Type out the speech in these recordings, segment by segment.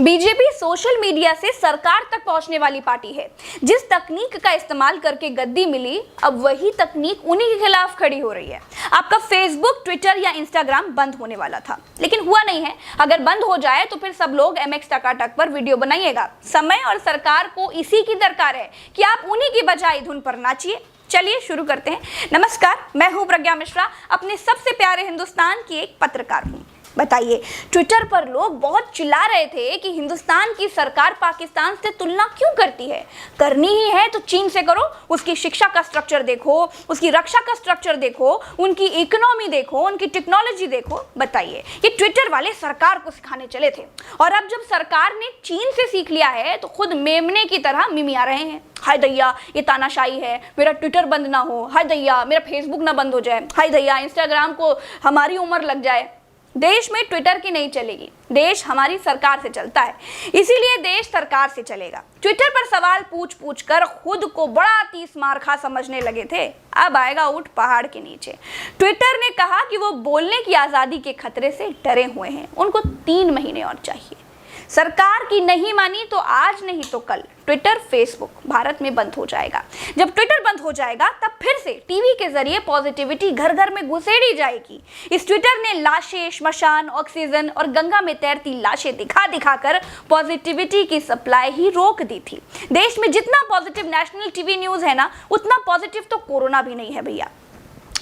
BJP social media से सरकार तक पहुंचने वाली पार्टी है। जिस तकनीक का इस्तेमाल करके गद्दी मिली, अब वही तकनीक उन्हीं के खिलाफ खड़ी हो रही है। आपका फेसबुक, ट्विटर या इंस्टाग्राम बंद होने वाला था, लेकिन हुआ नहीं है। अगर बंद हो जाए तो फिर सब लोग MX टकाटक पर वीडियो बनाइएगा। समय और सरकार को इसी की दरकार है कि आप उन्हीं की बजाय धुन पर नाचिए। चलिए शुरू करते हैं। नमस्कार, मैं हूं प्रज्ञा मिश्रा, अपने सबसे प्यारे हिंदुस्तान की एक पत्रकार हूं। बताइए, ट्विटर पर लोग बहुत चिल्ला रहे थे कि हिंदुस्तान की सरकार पाकिस्तान से तुलना क्यों करती है। करनी ही है तो चीन से करो। उसकी शिक्षा का स्ट्रक्चर देखो, उसकी रक्षा का स्ट्रक्चर देखो, उनकी इकोनॉमी देखो, उनकी टेक्नोलॉजी देखो। बताइए, ये ट्विटर वाले सरकार को सिखाने चले थे, और अब जब सरकार ने चीन से सीख लिया है तो खुद मेमने की तरह मिमिया रहे हैं। हाय दैया, ये तानाशाही है, मेरा ट्विटर बंद ना हो। हाय दैया, मेरा फेसबुक ना बंद हो जाए। हाय दैया, इंस्टाग्राम को हमारी उम्र लग जाए। देश में ट्विटर की नहीं चलेगी, देश हमारी सरकार से चलता है, इसीलिए देश सरकार से चलेगा। ट्विटर पर सवाल पूछ पूछ कर खुद को बड़ा तीस मारखा समझने लगे थे, अब आएगा ऊंट पहाड़ के नीचे। ट्विटर ने कहा कि वो बोलने की आज़ादी के खतरे से डरे हुए हैं, उनको 3 महीने और चाहिए। सरकार की नहीं मानी तो आज नहीं तो कल ट्विटर, फेसबुक भारत में बंद हो जाएगा। जब ट्विटर बंद हो जाएगा तब फिर से टीवी के जरिए पॉजिटिविटी घर घर में घुसेड़ी जाएगी। इस ट्विटर ने लाशें, श्मशान, ऑक्सीजन और गंगा में तैरती लाशें दिखा दिखा कर पॉजिटिविटी की सप्लाई ही रोक दी थी। देश में जितना पॉजिटिव नेशनल टीवी न्यूज है ना, उतना पॉजिटिव तो कोरोना भी नहीं है भैया।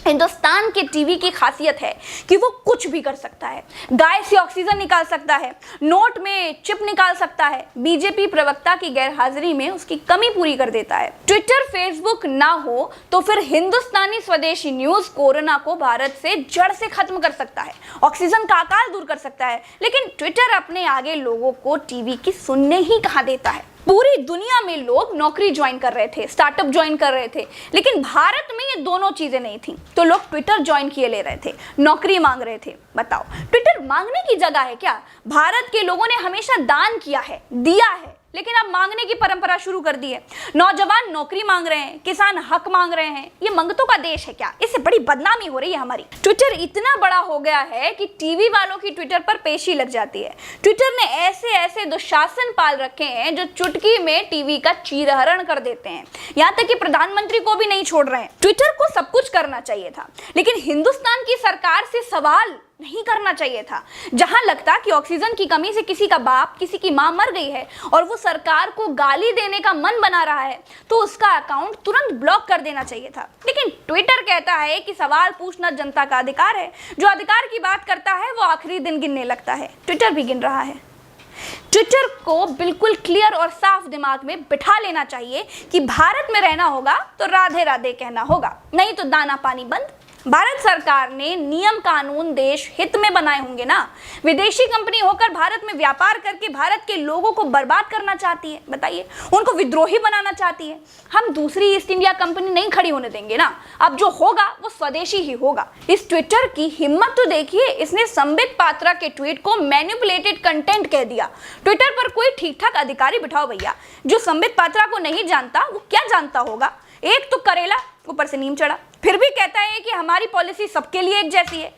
हिंदुस्तान के टीवी की खासियत है कि वो कुछ भी कर सकता है। गाय से ऑक्सीजन निकाल सकता है, नोट में चिप निकाल सकता है, बीजेपी प्रवक्ता की गैरहाजिरी में उसकी कमी पूरी कर देता है। ट्विटर, फेसबुक ना हो तो फिर हिंदुस्तानी स्वदेशी न्यूज कोरोना को भारत से जड़ से खत्म कर सकता है, ऑक्सीजन का अकाल दूर कर सकता है। लेकिन ट्विटर अपने आगे लोगों को टीवी की सुनने ही कहाँ देता है। पूरी दुनिया में लोग नौकरी ज्वाइन कर रहे थे, स्टार्टअप ज्वाइन कर रहे थे, लेकिन भारत में ये दोनों चीजें नहीं थी, तो लोग ट्विटर ज्वाइन किए ले रहे थे, नौकरी मांग रहे थे। बताओ, ट्विटर मांगने की जगह है क्या? भारत के लोगों ने हमेशा दान किया है, दिया है, लेकिन अब मांगने की परंपरा शुरू कर दी है। नौजवान नौकरी मांग रहे हैं, किसान हक मांग रहे हैं। ये मंगतों का देश है क्या? इससे बड़ी बदनामी हो रही है हमारी। ट्विटर इतना बड़ा हो गया है कि टीवी वालों की ट्विटर पर पेशी लग जाती है। ट्विटर ने ऐसे ऐसे दुशासन पाल रखे हैं जो चुटकी में टीवी का चीरहरण कर देते हैं, यहाँ तक कि प्रधानमंत्री को भी नहीं छोड़ रहे हैं। ट्विटर को सब कुछ करना चाहिए था, लेकिन हिंदुस्तान की सरकार से सवाल नहीं करना चाहिए था। जहां लगता कि ऑक्सीजन की कमी से किसी का बाप, किसी की मां मर गई है और वो सरकार को गाली देने का मन बना रहा है, तो उसका अकाउंट तुरंत ब्लॉक कर देना चाहिए था। लेकिन ट्विटर कहता है कि सवाल पूछना जनता का अधिकार है। जो अधिकार की बात करता है वो आखिरी दिन गिनने लगता है। ट्विटर भी गिन रहा है। ट्विटर को बिल्कुल क्लियर और साफ दिमाग में बिठा लेना चाहिए कि भारत में रहना होगा तो राधे राधे कहना होगा, नहीं तो दाना पानी बंद। भारत सरकार ने नियम कानून देश हित में बनाए होंगे ना। विदेशी कंपनी होकर भारत में व्यापार करके भारत के लोगों को बर्बाद करना चाहती है। बताइए, उनको विद्रोही बनाना चाहती है। हम दूसरी ईस्ट इंडिया कंपनी नहीं खड़ी होने देंगे ना। अब जो होगा वो स्वदेशी ही होगा। इस ट्विटर की हिम्मत तो देखिए, इसने संबित पात्रा के ट्वीट को मैनिपुलेटेड कंटेंट कह दिया। ट्विटर पर कोई ठीक ठाक अधिकारी बिठाओ भैया। जो संबित पात्रा को नहीं जानता वो क्या जानता होगा? एक तो करेला, ऊपर से नीम चढ़ा, फिर भी कहता है कि हमारी पॉलिसी सबके लिए एक जैसी है।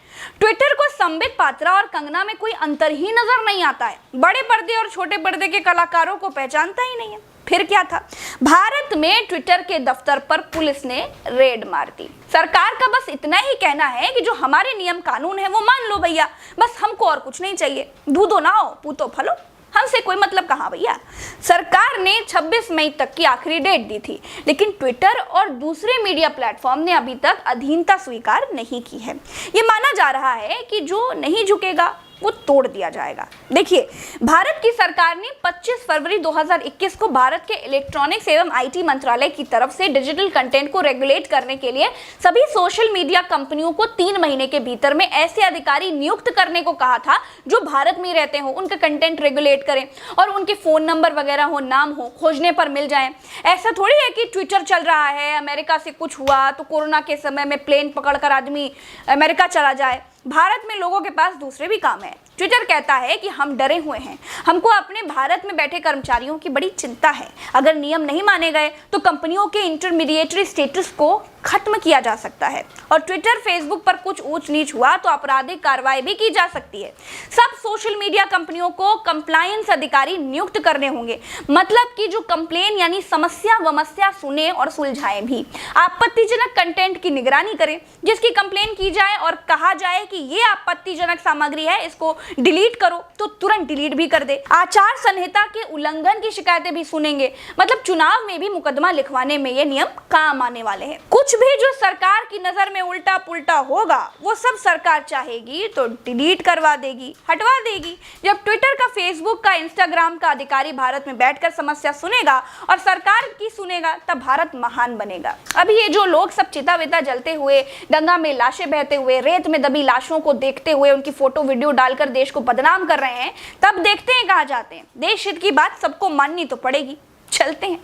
ट्विटर को संबित पात्रा और कंगना में कोई अंतर ही नजर नहीं आता है। बड़े पर्दे और छोटे पर्दे के कलाकारों को पहचानता ही नहीं है। फिर क्या था? भारत में ट्विटर के दफ्तर पर पुलिस ने रेड मार दी। सरकार का बस इतना ही कहना है कि जो हमारे नियम कानून है वो मान लो भैया, बस हमको और कुछ नहीं चाहिए। दूधो ना हो, पूतो फलो, हमसे कोई मतलब कहाँ भैया। सरकार ने 26 मई तक की आखिरी डेट दी थी, लेकिन ट्विटर और दूसरे मीडिया प्लेटफॉर्म ने अभी तक अधीनता स्वीकार नहीं की है। ये माना जा रहा है कि जो नहीं झुकेगा वो तोड़ दिया जाएगा। देखिए, भारत की सरकार ने 25 फरवरी 2021 को भारत के इलेक्ट्रॉनिक्स एवं IT मंत्रालय की तरफ से डिजिटल कंटेंट को रेगुलेट करने के लिए सभी सोशल मीडिया कंपनियों को 3 महीने के भीतर में ऐसे अधिकारी नियुक्त करने को कहा था जो भारत में रहते हो, उनका कंटेंट रेगुलेट करें और उनके फोन नंबर वगैरह हो, नाम हो, खोजने पर मिल जाए। ऐसा थोड़ी है कि ट्विटर चल रहा है, अमेरिका से कुछ हुआ तो कोरोना के समय में प्लेन पकड़कर आदमी अमेरिका चला जाए। भारत में लोगों के पास दूसरे भी काम है। ट्विटर कहता है कि हम डरे हुए हैं, हमको अपने भारत में बैठे कर्मचारियों की बड़ी चिंता है। अगर नियम नहीं माने गए तो कंपनियों के इंटरमीडिएटरी स्टेटस को खत्म किया जा सकता है। और ट्विटर फेसबुक पर कुछ ऊंच नीच हुआ तो आपराधिक कार्रवाई भी की जा सकती है। सब सोशल मीडिया कंपनियों को कंप्लायंस अधिकारी नियुक्त करने होंगे, मतलब कि जो कंप्लेन यानी समस्या वमस्या सुने और सुलझाए भी, आपत्तिजनक कंटेंट की निगरानी करें, जिसकी कंप्लेन की जाए और कहा जाए कि ये आपत्तिजनक सामग्री है, इसको डिलीट करो, तो तुरंत डिलीट भी कर दे। आचार संहिता के उल्लंघन की शिकायतें भी सुनेंगे, मतलब चुनाव में भी मुकदमा लिखवाने में ये नियम काम आने वाले हैं। कुछ भी जो सरकार की नजर में उल्टा पुल्टा होगा वो सब सरकार चाहेगी तो डिलीट करवा देगी, हटवा देगी। जब ट्विटर का, फेसबुक का, इंस्टाग्राम का अधिकारी भारत में बैठकर समस्या सुनेगा और सरकार की सुनेगा, तब भारत महान बनेगा। अभी ये जो लोग सब चिता विता जलते हुए, गंगा में लाशें बहते हुए, रेत में दबी लाशों को देखते हुए उनकी फोटो वीडियो डालकर देश को बदनाम कर रहे हैं, तब देखते हैं कहाँ जाते हैं। देश हित की बात सबको माननी तो पड़ेगी। चलते हैं।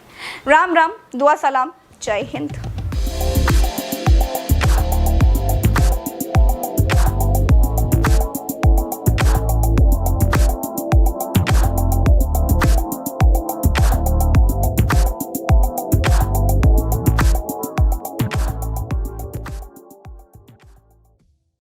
राम राम, दुआ सलाम, जय हिंद।